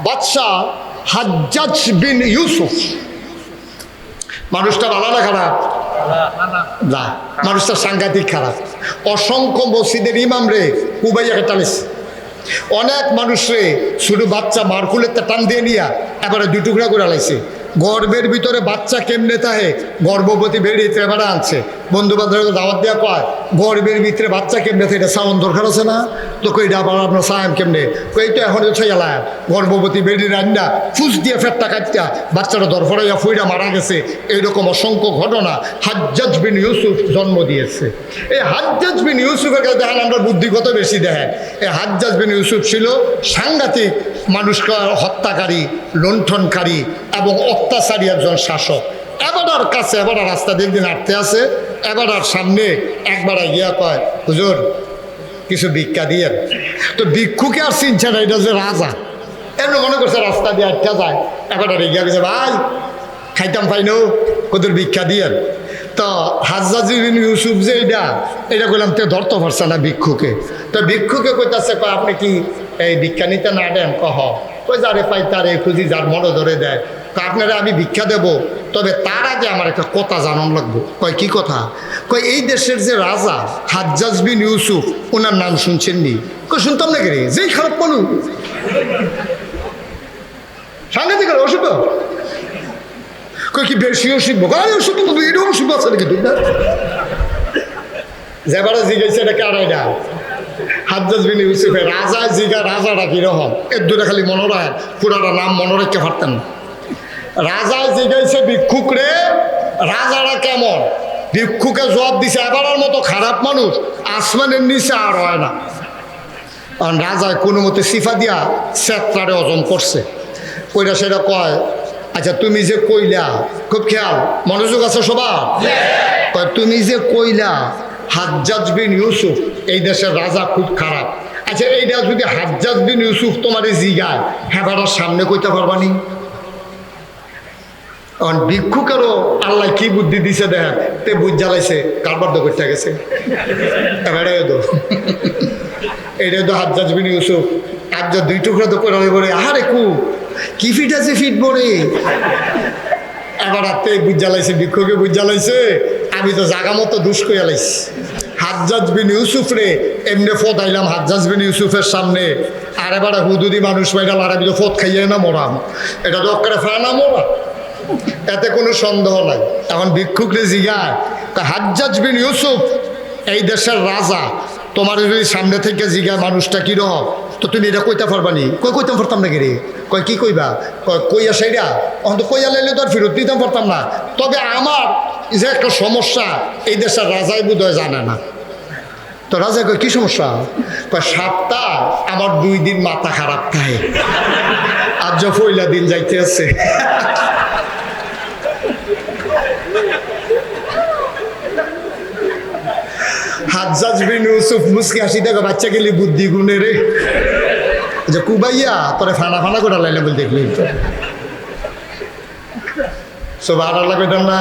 বাদশাহ হাজ্জাজ বিন ইউসুফ। মানুষটা ভালো না খারাপ? না, মানুষটা সাংঘাতিক খারাপ। অসংখ্য মসজিদের ইমাম রে কুবাইয়াকে টানেছে। অনেক মানুষ রে শুধু বাচ্চা মারকুলের টান দিয়ে নিয়া এবারে দুই টুকরা করে লাইছে। গর্বের ভিতরে বাচ্চা কেমনে তাহে গর্ভবতী বেরিয়ে এবারে আনছে। বন্ধু বান্ধব দাওয়াত দেওয়া কয় গর্বের ভিতরে বাচ্চা কেমনে থাকে, এটা সাউন্ড দরকার আছে না? তো কইটা আবার আপনার সায়াম কেমনে? কই তো এখন ছয়ালা গর্ভবতী বেরিয়ে রান্না ফুস দিয়ে ফেরটা কাটটা বাচ্চাটা দরফরাইয়া ফুইরা মারা গেছে। এইরকম অসংখ্য ঘটনা হাজ্জাজ বিন ইউসুফ জন্ম দিয়েছে। এই হাজ্জাজ বিন ইউসুফের কাছে দেখেন আমরা বুদ্ধি কত বেশি দেখেন। এই হাজ্জাজ বিন ইউসুফ ছিল সাংঘাতিক মানুষকে হত্যাকারী, লুণ্ঠনকারী এবং অত্যাচারী একজন শাসক। এবার কাছে এবার রাস্তা দিয়ে দিন হাঁটতে আছে, এবার সামনে একবার গিয়া কয় হুজুর কিছু ভিক্ষা দিয়ে। তো ভিক্ষুকে আর চিনছে না, এটা যে রাজা। এমনি মনে করছে রাস্তা দিয়ে হাঁটতে যায়, এবার গিয়া গেছে ভাই খাইতাম পাইনো কদর ভিক্ষা দিয়ে। তো হাজ্জাজ বিন ইউসুফ যে এটা করলাম তে ধরতে পারছে না ভিক্ষুকে। তো ভিক্ষুকে কইতাছে আপনি কি এই ভিক্ষা নিতে না দেন? কই যারে পাই তারে খুঁজি, যার মনে ধরে দেয়। আপনারা আমি ভিক্ষা দেব, তবে তার আগে আমার একটা কথা জানান লাগবে। কয় কি কথা? কয় এই দেশের যে রাজা হাজ্জাজ বিন ইউসুফ, ওনার নাম শুনছেন নি? কই শুনতাম না কে রে, যেই খারাপ মানুষ সাংঘাতিক অসুখ। কই কি বেশি অসুখ? অসুখ এটা অসুখ আছে নাকি? যেবারে জিজ্ঞেস এটা কারাইডা হাজ্জাজ বিন ইউসুফের রাজা জিগা রাজাটা কিরকম এর দুটা খালি মনে রাখ, পুরাটা নাম মনে রাখতে পারতেন। রাজা জিজ্ঞাসা ভিক্ষুক রে রাজারা কেমন? ভিক্ষুকে জবাব দিছে এবারের মতো খারাপ মানুষ আসমানের নিচে আর হয় না। কারণ রাজায় কোনো মতে সিফা দিয়া সেত্রারে অজম করছে। কইরা সেটা কয় আচ্ছা তুমি যে কইলা, খুব খেয়াল মনোযোগ আছে সবার, কয় তুমি যে কইলা হাজ্জাজ বিন ইউসুফ এই দেশের রাজা খুব খারাপ। আচ্ছা এইটা যদি হাজ্জাজ বিন ইউসুফ তোমার জিগায় হেবারের সামনে কইতে পারবানি? কারণ ভিক্ষুকেরও আল্লাহ কি বুদ্ধি দিছে দেখেন, তে বুঝ জ্বালাইছে কারবার তো করতে গেছে। এবারে এইটা তো হাজ্জাজ বিন ইউসুফ হাজ্জাজ দুই টুকরা তো করে বলে আহারে কি ফিট আছে ফিট বলে। এবার তে বুঝ জ্বালাইছে, ভিক্ষুকে বুঝ জ্বালাইছে আমি তো জাগা মতো দুষ করে লাইছি। হাজ্জাজ বিন ইউসুফ রে এমনি ফোত আইলাম হাজ্জাজ বিন ইউসুফের সামনে। আর এবার হুদুদি মানুষ পাইলাম, আর আমি তো ফোত খাইয়ে না মরাম, এটা তো অক্কারে ফা না মরা, এতে কোনো সন্দেহ নাই। এখন ভিক্ষুকরে জিগায় হাজ্জাজ বিন ইউসুফ এই দেশের রাজা, তোমার যদি সামনে থেকে জিগায় মানুষটা কিরকম, তো তুমি এটা কইতে পারবানি? কইতাম পারতাম না রে। কয় কি কইবা? কইয়া সেইরা এখন তো কইয়া লাইলে তো আর ফেরত দিতাম পারতাম না। তবে আমার যে একটা সমস্যা এই দেশের রাজাই বোধহয় জানে না। তো রাজা কয় কি সমস্যা? কয় সপ্তাহ আমার 2 দিন মাথা খারাপ থাকে, আজ যে পয়লা দিন যাইতে আছে। হাজ্জাজ বিন ইউসুফ মুসকি হাসি দেখো বাচ্চা গেলি বুদ্ধি গুণে রে। যে কুবাইয়া তোরে ফানা ফানা করে লাইলে বলে দেখলি। সুবহানাল্লাহ কইতাম না?